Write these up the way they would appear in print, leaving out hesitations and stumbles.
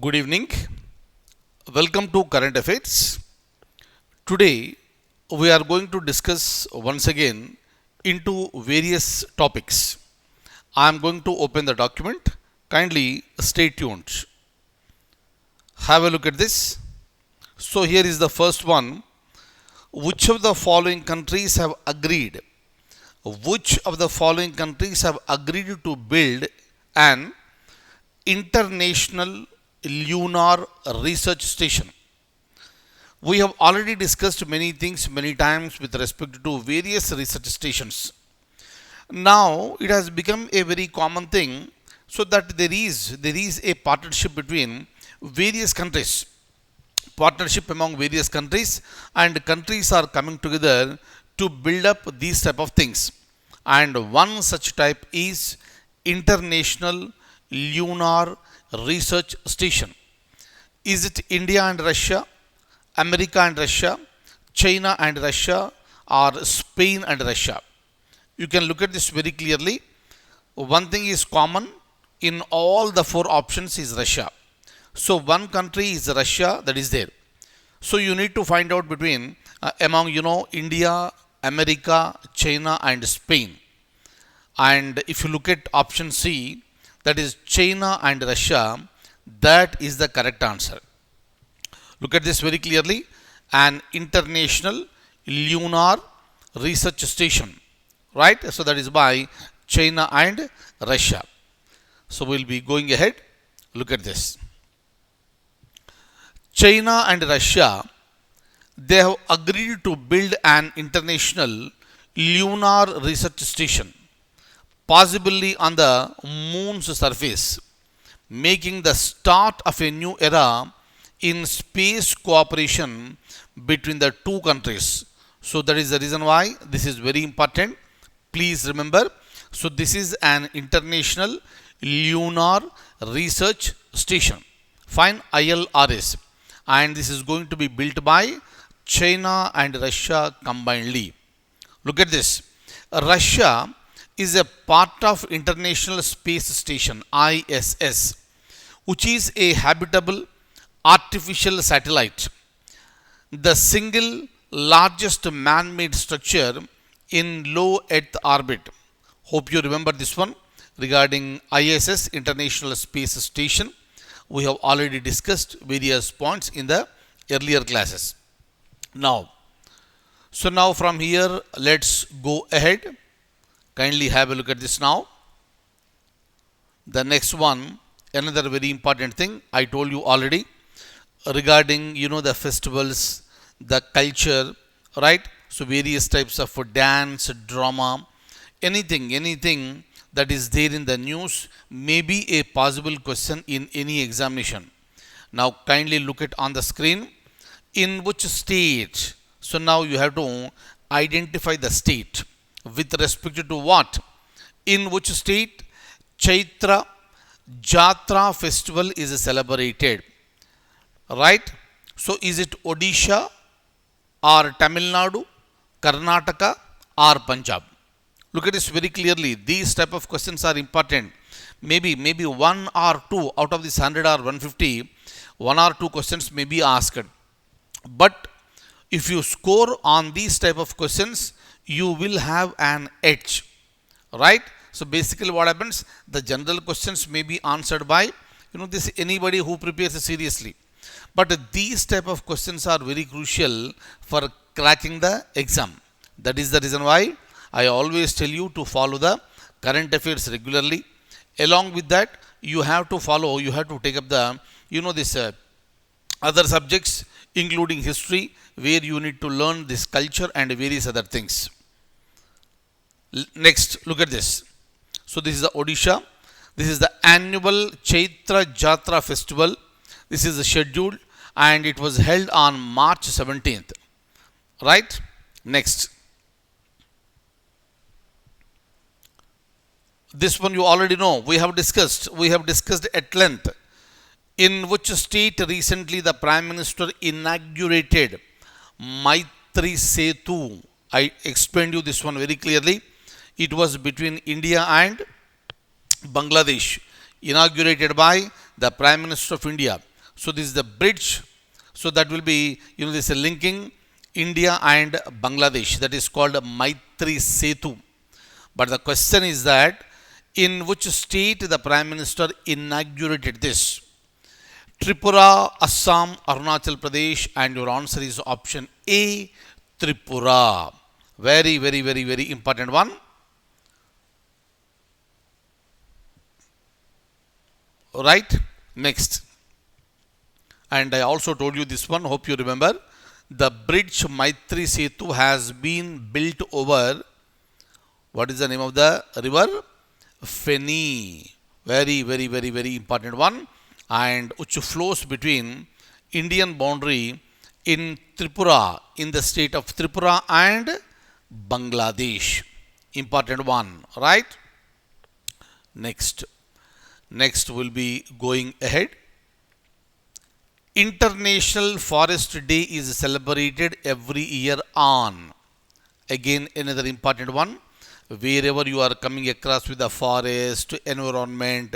Good evening. Welcome to Current Affairs. Today we are going to discuss once again into various topics. I am going to open the document. Kindly stay tuned. Have a look at this. So here is the first one. Which of the following countries have agreed? Which of the following countries have agreed to build an international lunar research station? We have already discussed many things many times with respect to various research stations. Now it has become a very common thing so that there is a partnership between various countries, partnership among various countries, and countries are coming together to build up these type of things. And one such type is International Lunar Research Station. Is it India and Russia, America and Russia, China and Russia, or Spain and Russia? You can look at this very clearly. One thing is common in all the four options is Russia. So one country is Russia that is there. So you need to find out between among India, America, China and Spain. And if you look at option C, that is China and Russia, that is the correct answer. Look at this very clearly. An international lunar research station, right? So that is by China and Russia. So we'll be going ahead. Look at this. China and Russia, they have agreed to build an international lunar research station, possibly on the moon's surface, making the start of a new era in space cooperation between the two countries. So that is the reason why this is very important. Please remember. So this is an international lunar research station. Fine, ILRS. And this is going to be built by China and Russia combinedly. Look at this. Russia is a part of International Space Station ISS, which is a habitable artificial satellite, the single largest man-made structure in low Earth orbit. Hope you remember this one regarding ISS, International Space Station. We have already discussed various points in the earlier classes. Now from here, let's go ahead. Kindly have a look at this now. The next one, another very important thing I told you already regarding the festivals, the culture, right? So various types of dance, drama, anything that is there in the news may be a possible question in any examination. Now kindly look at on the screen. In which state? So now you have to identify the state with respect to what? In which state Chaitra Jatra festival is celebrated? Right? So is it Odisha or Tamil Nadu, Karnataka or Punjab? Look at this very clearly. These type of questions are important. Maybe one or two out of this 100 or 150, one or two questions may be asked. But if you score on these type of questions, you will have an edge, right? So basically what happens, the general questions may be answered by this anybody who prepares seriously, but these type of questions are very crucial for cracking the exam. That is the reason why I always tell you to follow the current affairs regularly. Along with that, you have to take up the this other subjects including history, where you need to learn this culture and various other things. Next, look at this. So this is the Odisha. This is the annual Chaitra Jatra festival. This is the schedule and it was held on March 17th. Right? Next. This one you already know. We have discussed at length. In which state recently the Prime Minister inaugurated Maitri Setu? I explained you this one very clearly. It was between India and Bangladesh, inaugurated by the Prime Minister of India. So this is the bridge. So that will be, this is linking India and Bangladesh. That is called Maitri Setu. But the question is that in which state the Prime Minister inaugurated this? Tripura, Assam, Arunachal Pradesh, and your answer is option A, Tripura. Very, very, very, very important one. Right? Next. And I also told you this one, hope you remember. The bridge Maitri Setu has been built over, what is the name of the river? Feni. Very, very, very, very important one. And which flows between Indian boundary in Tripura, in the state of Tripura and Bangladesh. Important one, right? Next we'll be going ahead. International Forest Day is celebrated every year on. Again, another important one. Wherever you are coming across with the forest, environment,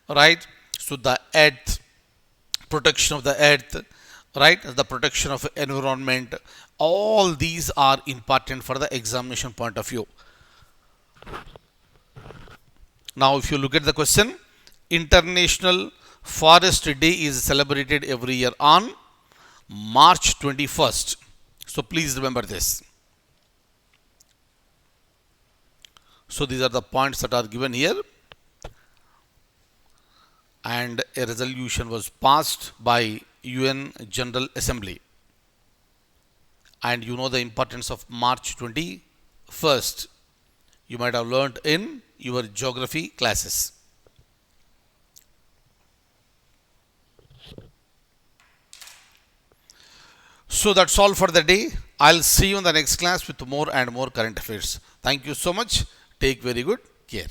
right? So the earth, protection of the earth, right? The protection of environment, all these are important for the examination point of view. Now, if you look at the question, International Forest Day is celebrated every year on March 21st. So please remember this. So these are the points that are given here. And a resolution was passed by UN General Assembly. And you know the importance of March 21st. You might have learnt in your geography classes. So that's all for the day. I'll see you in the next class with more and more current affairs. Thank you so much. Take very good care.